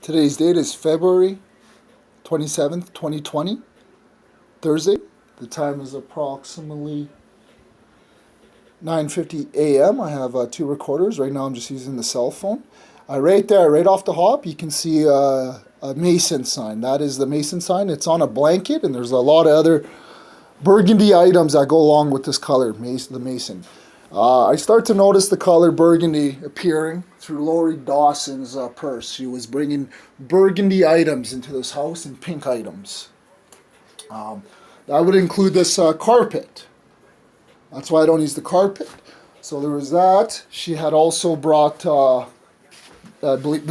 Today's date is February 27th, 2020, Thursday. The time is approximately 9:50 a.m. I have two recorders. Right now I'm just using the cell phone. Right there, right off the hop, you can see a Mason sign. That is the Mason sign. It's on a blanket, and there's a lot of other burgundy items that go along with this color, the Mason. I start to notice the color burgundy appearing through Lori Dawson's purse. She was bringing burgundy items into this house and pink items. That would include this carpet. That's why I don't use the carpet. So there was that. She had also brought the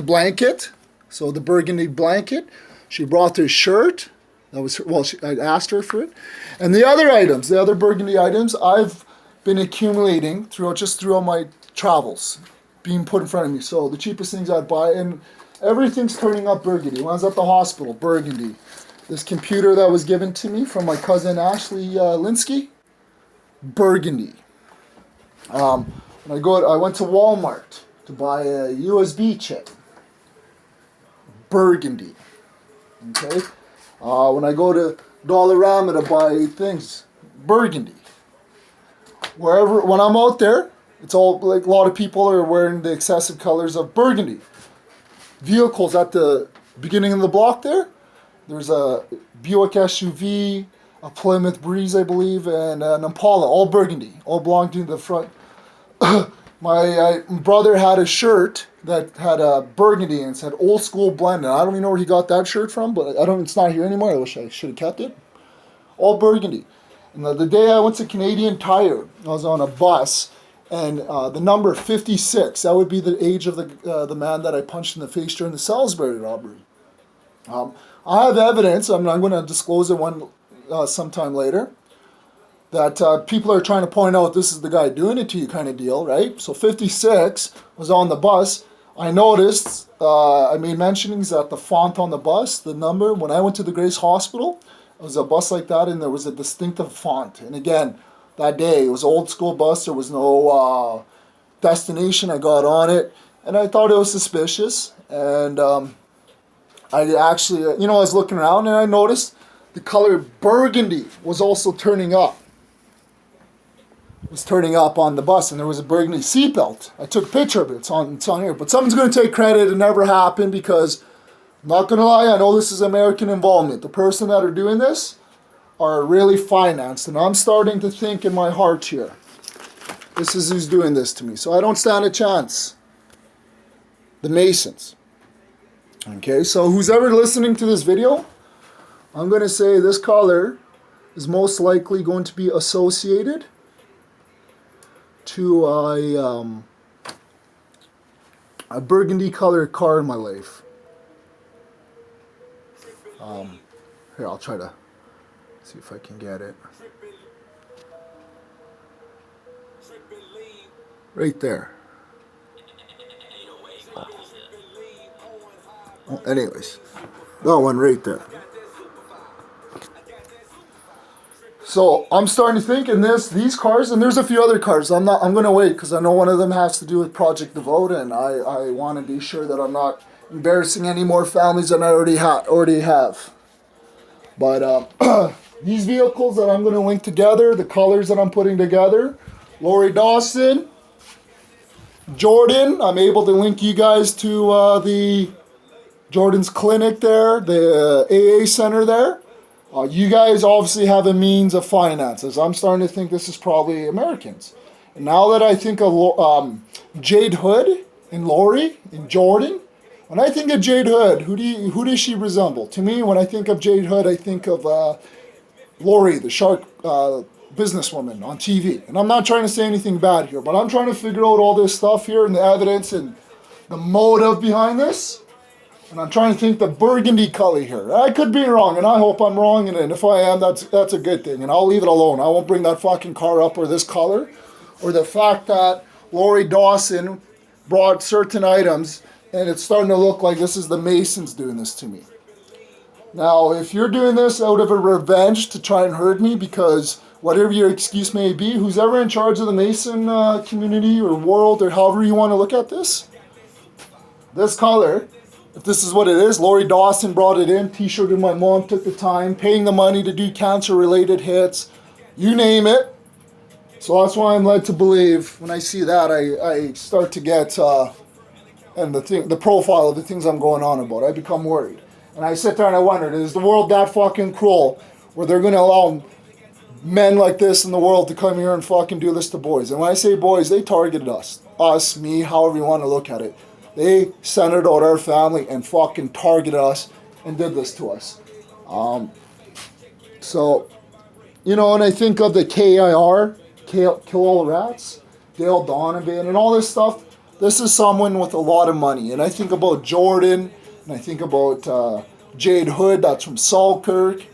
blanket, so the burgundy blanket. She brought this shirt. That was I asked her for it, and the other items, the other burgundy items, I've been accumulating throughout my travels, being put in front of me. So the cheapest things I'd buy, and everything's turning up burgundy. When I was at the hospital, burgundy. This computer that was given to me from my cousin Ashley Linsky, burgundy. I went to Walmart to buy a USB chip, burgundy. Okay. When I go to Dollarama to buy things, burgundy. When I'm out there, it's all like a lot of people are wearing the excessive colors of burgundy. Vehicles at the beginning of the block there's a Buick SUV, a Plymouth Breeze, I believe, and an Impala, all burgundy, all belong to the front. My brother had a shirt that had a burgundy and said old school blend. And I don't even know where he got that shirt from, but it's not here anymore. I wish I should have kept it. All burgundy. And the day I went to Canadian Tire, I was on a bus, and the number 56, that would be the age of the man that I punched in the face during the Salisbury robbery. I have evidence, I'm going to disclose it sometime later, that people are trying to point out this is the guy doing it to you kind of deal, right? So 56 was on the bus. I noticed, I made mentionings that the font on the bus, the number, when I went to the Grace Hospital, it was a bus like that, and there was a distinctive font. And again, that day, it was an old school bus. There was no destination. I got on it, and I thought it was suspicious. And I actually, I was looking around, and I noticed the color burgundy was also turning up. It was turning up on the bus, and there was a burgundy seatbelt. I took a picture of it. It's on here. But someone's going to take credit. It never happened because, I'm not going to lie, I know this is American involvement. The person that are doing this are really financed, and I'm starting to think in my heart here, this is who's doing this to me. So I don't stand a chance. The Masons. Okay, so who's ever listening to this video, I'm going to say this color is most likely going to be associated to a burgundy colored car in my life. Here, I'll try to see if I can get it. Right there. Well, anyways, that one right there. So I'm starting to think in these cars, and there's a few other cars. I'm going to wait because I know one of them has to do with Project Devote, and I want to be sure that I'm not embarrassing any more families than I already have. But these vehicles that I'm going to link together, the colors that I'm putting together, Lori Dawson, Jordan, I'm able to link you guys to the Jordan's clinic there, the AA center there. You guys obviously have a means of finances. I'm starting to think this is probably Americans. And now that I think of Jade Hood and Lori and Jordan, when I think of Jade Hood, who does she resemble? To me, when I think of Jade Hood, I think of Lori, the shark businesswoman on TV. And I'm not trying to say anything bad here, but I'm trying to figure out all this stuff here and the evidence and the motive behind this. And I'm trying to think the burgundy color here. I could be wrong, and I hope I'm wrong. And if I am, that's a good thing. And I'll leave it alone. I won't bring that fucking car up or this color, or the fact that Lori Dawson brought certain items, and it's starting to look like this is the Masons doing this to me. Now, if you're doing this out of a revenge to try and hurt me, because whatever your excuse may be, who's ever in charge of the Mason community or world or however you want to look at this color if this is what it is, Lori Dawson brought it in, t-shirt and my mom took the time, paying the money to do cancer-related hits, you name it. So that's why I'm led to believe when I see that, I start to get, and the profile of the things I'm going on about, I become worried. And I sit there and I wonder, is the world that fucking cruel where they're going to allow men like this in the world to come here and fucking do this to boys? And when I say boys, they targeted us, me, however you want to look at it. They centered out our family and fucking targeted us and did this to us. So, you know, and I think of the KIR, Kill All the Rats, Dale Donovan, and all this stuff. This is someone with a lot of money. And I think about Jordan, and I think about Jade Hood, that's from Selkirk.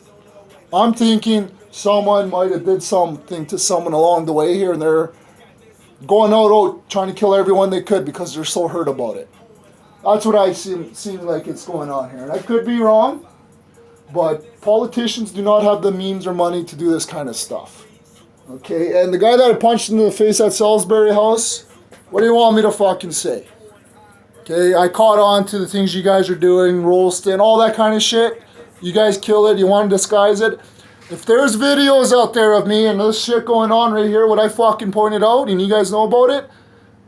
I'm thinking someone might have did something to someone along the way here, and they're going out trying to kill everyone they could because they're so hurt about it. That's what I seem like it's going on here. And I could be wrong, but politicians do not have the means or money to do this kind of stuff. Okay, and the guy that I punched into the face at Salisbury House, what do you want me to fucking say? Okay, I caught on to the things you guys are doing, Rolston, all that kind of shit. You guys kill it, you want to disguise it. If there's videos out there of me and this shit going on right here, what I fucking pointed out, and you guys know about it,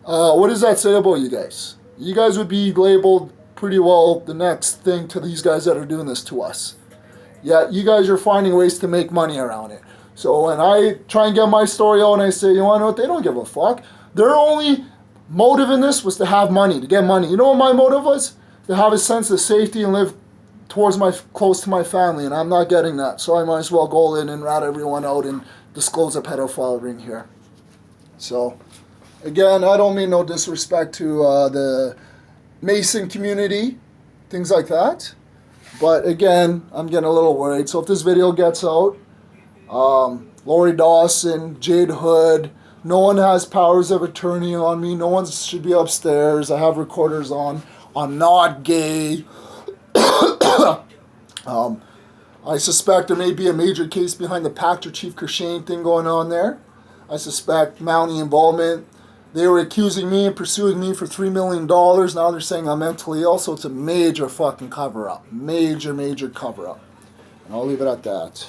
what does that say about you guys? You guys would be labeled pretty well the next thing to these guys that are doing this to us. Yeah, you guys are finding ways to make money around it. So when I try and get my story out and I say, you want to know what, they don't give a fuck. Their only motive in this was to have money, to get money. You know what my motive was? To have a sense of safety and live close to my family, and I'm not getting that. So I might as well go in and rat everyone out and disclose a pedophile ring here. So, again, I don't mean no disrespect to the Mason community, things like that. But again, I'm getting a little worried. So if this video gets out, Lori Dawson, Jade Hood, no one has powers of attorney on me. No one should be upstairs. I have recorders on. I'm not gay. I suspect there may be a major case behind the Pactor Chief Kershane thing going on there. I suspect Mountie involvement. They were accusing me and pursuing me for $3 million. Now they're saying I'm mentally ill, so it's a major fucking cover-up. Major, major cover-up. And I'll leave it at that.